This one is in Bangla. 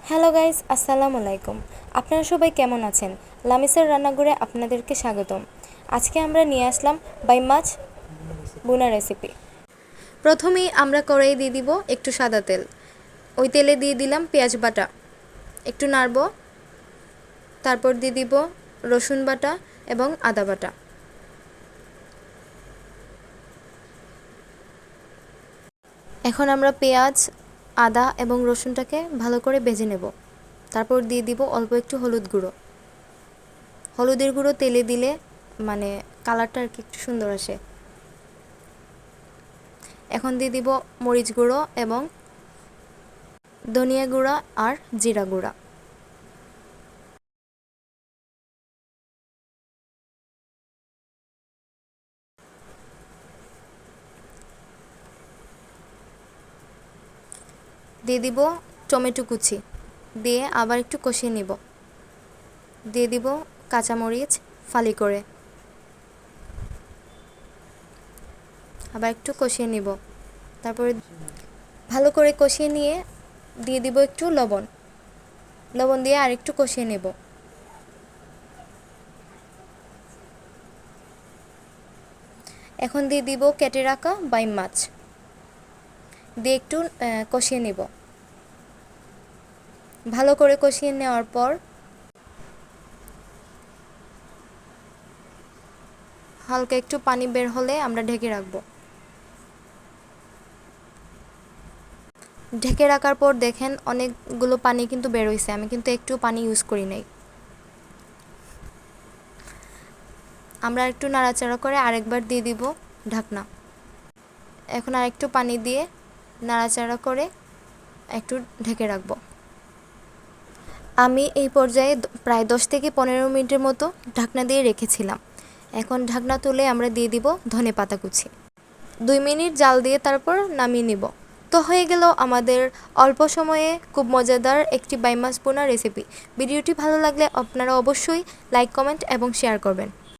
হ্যালো গাইস, আসসালামু আলাইকুম। আপনারা সবাই কেমন আছেন? লামিসের রান্নাঘরে আপনাদেরকে স্বাগতম। আজকে আমরা নিয়ে আসলাম বাই মাছ বুনা রেসিপি। প্রথমেই আমরা কড়াইয়ে দিয়ে দিব একটু সাদা তেল। ওই তেলে দিয়ে দিলাম পেঁয়াজ বাটা, একটু নাড়ব। তারপর দিয়ে দিব রসুন বাটা এবং আদা বাটা। এখন আমরা পেঁয়াজ, আদা এবং রসুনটাকে ভালো করে ভেজে নেব। তারপর দিয়ে দিব অল্প একটু হলুদ গুঁড়ো। হলুদের গুঁড়ো তেলে দিলে মানে কালারটা আর কি একটু সুন্দর আসে। এখন দিয়ে দিব মরিচ গুঁড়ো এবং ধনিয়া গুঁড়া আর জিরা গুঁড়া। দিয়ে দিব টমেটো কুচি, দিয়ে আবার একটু কষিয়ে নিব। দিয়ে দিব কাঁচামরিচ ফালি করে, আবার একটু কষিয়ে নিব। তারপরে ভালো করে কষিয়ে নিয়ে দিয়ে দিব একটু লবণ। লবণ দিয়ে আর একটু কষিয়ে নেব। এখন দিয়ে দিব কেটে রাখা বাইম মাছ, দিয়ে একটু কষিয়ে নেব। ভালো করে কষিয়ে নেওয়ার পর হালকা একটু পানি বের হলে আমরা ঢেকে রাখবো। ঢেকে রাখার পর দেখেন অনেকগুলো পানি কিন্তু বের হয়েছে, আমি কিন্তু একটু পানি ইউজ করি নাই। আমরা একটু নাড়াচাড়া করে আরেকবার দিয়ে দিব ঢাকনা। এখন আরেকটু পানি দিয়ে নাড়াচাড়া করে একটু ঢেকে রাখব। আমি এই পর্যায়ে প্রায় 10 থেকে 15 মিনিটের মতো ঢাকনা দিয়ে রেখেছিলাম। এখন ঢাকনা তুলে আমরা দিয়ে দিব ধনেপাতা কুচি। 2 মিনিট জাল দিয়ে তারপর নামিয়ে নিব। তো হয়ে গেল আমাদের অল্প সময়ে খুব মজাদার একটি বাই মাছ বোনা রেসিপি। ভিডিওটি ভালো লাগলে আপনারা অবশ্যই লাইক, কমেন্ট এবং শেয়ার করবেন।